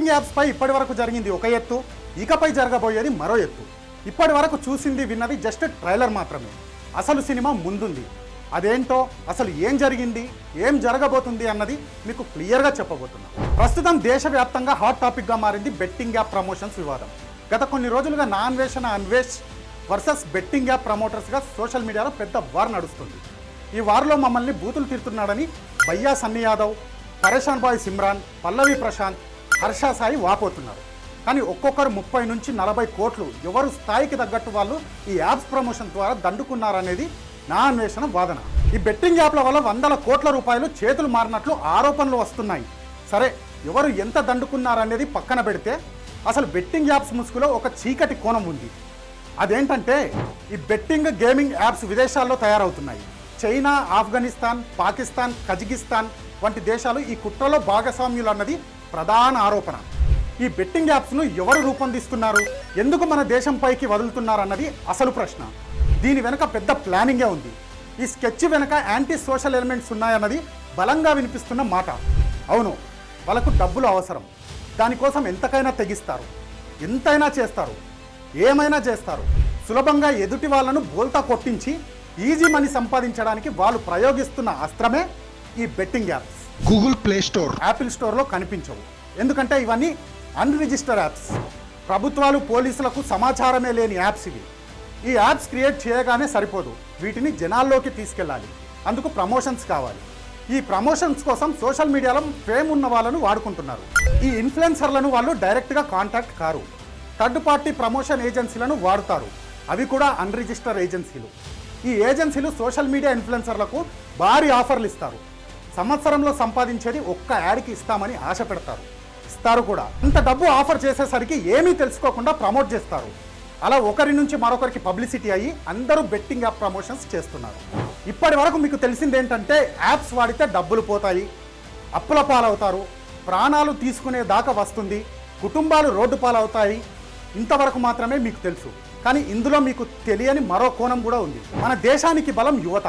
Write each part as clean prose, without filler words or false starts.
Betting యాప్స్పై ఇప్పటి వరకు జరిగింది ఒక ఎత్తు, ఇకపై జరగబోయేది మరో ఎత్తు. ఇప్పటి వరకు చూసింది విన్నది జస్ట్ ట్రైలర్ మాత్రమే. అసలు సినిమా ముందుంది. అదేంటో, అసలు ఏం జరిగింది, ఏం జరగబోతుంది అన్నది మీకు క్లియర్గా చెప్పబోతున్నా. ప్రస్తుతం దేశవ్యాప్తంగా హాట్ టాపిక్గా మారింది బెట్టింగ్ యాప్ ప్రమోషన్స్ వివాదం. గత కొన్ని రోజులుగా నాన్వేషణ అన్వేష్ వర్సెస్ బెట్టింగ్ యాప్ ప్రమోటర్స్గా సోషల్ మీడియాలో పెద్ద వార్ నడుస్తుంది. ఈ వార్లో మమ్మల్ని బూతులు తీరుతున్నాడని భయ్యా సన్నీ యాదవ్, పరేషాన్ బాయ్ సిమ్రాన్, పల్లవి ప్రశాంత్, హర్ష సాయి వాపోతున్నారు. కానీ ఒక్కొక్కరు 30 నుంచి 40 కోట్లు ఎవరు స్థాయికి తగ్గట్టు వాళ్ళు ఈ యాప్స్ ప్రమోషన్ ద్వారా దండుకున్నారనేది నా అన్వేషణ వాదన. ఈ బెట్టింగ్ యాప్ల వల్ల వందల కోట్ల రూపాయలు చేతులు మారినట్లు ఆరోపణలు వస్తున్నాయి. సరే, ఎవరు ఎంత దండుకున్నారనేది పక్కన పెడితే అసలు బెట్టింగ్ యాప్స్ ముసుగులో ఒక చీకటి కోణం ఉంది. అదేంటంటే, ఈ బెట్టింగ్ గేమింగ్ యాప్స్ విదేశాల్లో తయారవుతున్నాయి. చైనా, ఆఫ్ఘనిస్తాన్, పాకిస్తాన్, కజకిస్తాన్ వంటి దేశాలు ఈ కుట్రలో భాగస్వామ్యులు అన్నది ప్రధాన ఆరోపణ. ఈ బెట్టింగ్ యాప్స్ను ఎవరు రూపొందిస్తున్నారు, ఎందుకు మన దేశంపైకి వదులుతున్నారన్నది అసలు ప్రశ్న. దీని వెనుక పెద్ద ప్లానింగే ఉంది. ఈ స్కెచ్ వెనుక యాంటీ సోషల్ ఎలిమెంట్స్ ఉన్నాయన్నది బలంగా వినిపిస్తున్న మాట. అవును, వాళ్ళకు డబ్బులు అవసరం. దానికోసం ఎంతకైనా తెగిస్తారు, ఎంతైనా చేస్తారు, ఏమైనా చేస్తారు. సులభంగా ఎదుటి వాళ్ళను బోల్తా కొట్టించి ఈజీ మనీ సంపాదించడానికి వాళ్ళు ప్రయోగిస్తున్న అస్త్రమే ఈ betting apps. Google play store, Apple స్టోర్లో కనిపించవు. ఎందుకంటే ఇవన్నీ అన్రిజిస్టర్ యాప్స్. ప్రభుత్వాలు, పోలీసులకు సమాచారమే లేని యాప్స్ ఇవి. ఈ యాప్స్ క్రియేట్ చేయగానే సరిపోదు, వీటిని జనాల్లోకి తీసుకెళ్ళాలి. అందుకు ప్రమోషన్స్ కావాలి. ఈ ప్రమోషన్స్ కోసం సోషల్ మీడియాలో ఫేమ్ ఉన్న వాళ్ళను వాడుకుంటున్నారు. ఈ ఇన్ఫ్లుయెన్సర్లను వాళ్ళు డైరెక్ట్గా contact car. Third party promotion ఏజెన్సీలను వాడుతారు. అవి కూడా అన్రిజిస్టర్ ఏజెన్సీలు. ఈ ఏజెన్సీలు సోషల్ మీడియా ఇన్ఫ్లుయెన్సర్లకు భారీ ఆఫర్లు ఇస్తారు. సంవత్సరంలో సంపాదించేది ఒక్క యాడ్కి ఇస్తామని ఆశ పెడతారు. ఇస్తారు కూడా. ఇంత డబ్బు ఆఫర్ చేసేసరికి ఏమీ తెలుసుకోకుండా ప్రమోట్ చేస్తారు. అలా ఒకరి నుంచి మరొకరికి పబ్లిసిటీ అయ్యి అందరూ బెట్టింగ్ యాప్ ప్రమోషన్స్ చేస్తున్నారు. ఇప్పటి వరకు మీకు తెలిసింది ఏంటంటే, యాప్స్ వాడితే డబ్బులు పోతాయి, అప్పుల పాలవుతారు, ప్రాణాలు తీసుకునే దాకా వస్తుంది, కుటుంబాలు రోడ్డు పాలవుతాయి. ఇంతవరకు మాత్రమే మీకు తెలుసు. కానీ ఇందులో మీకు తెలియని మరో కోణం కూడా ఉంది. మన దేశానికి బలం యువత.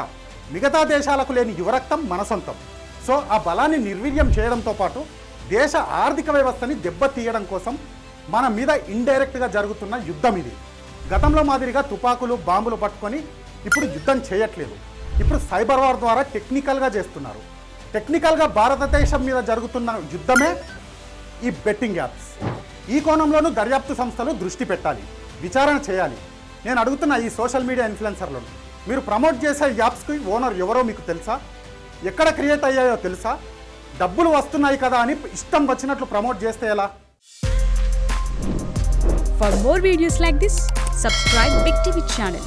మిగతా దేశాలకు లేని యువరక్తం మన సొంతం. సో ఆ బలాన్ని నిర్వీర్యం చేయడంతో పాటు దేశ ఆర్థిక వ్యవస్థని దెబ్బతీయడం కోసం మన మీద ఇండైరెక్ట్గా జరుగుతున్న యుద్ధం ఇది. గతంలో మాదిరిగా తుపాకులు, బాంబులు పట్టుకొని ఇప్పుడు యుద్ధం చేయట్లేదు. ఇప్పుడు సైబర్ వార్ ద్వారా టెక్నికల్గా చేస్తున్నారు. టెక్నికల్గా భారతదేశం మీద జరుగుతున్న యుద్ధమే ఈ బెట్టింగ్ యాప్స్. ఈ కోణంలోనూ దర్యాప్తు సంస్థలు దృష్టి పెట్టాలి, విచారణ చేయాలి. నేను అడుగుతున్న ఈ సోషల్ మీడియా ఇన్ఫ్లుయెన్సర్లను, మీరు ప్రమోట్ చేసే యాప్స్కి ఓనర్ ఎవరో మీకు తెలుసా? ఎక్కడ క్రియేట్ అయ్యాయో తెలుసా? డబ్బులు వస్తున్నాయి కదా అని ఇష్టం వచ్చినట్లు ప్రమోట్ చేస్తే ఎలా? For more videos like this, subscribe Big TV channel.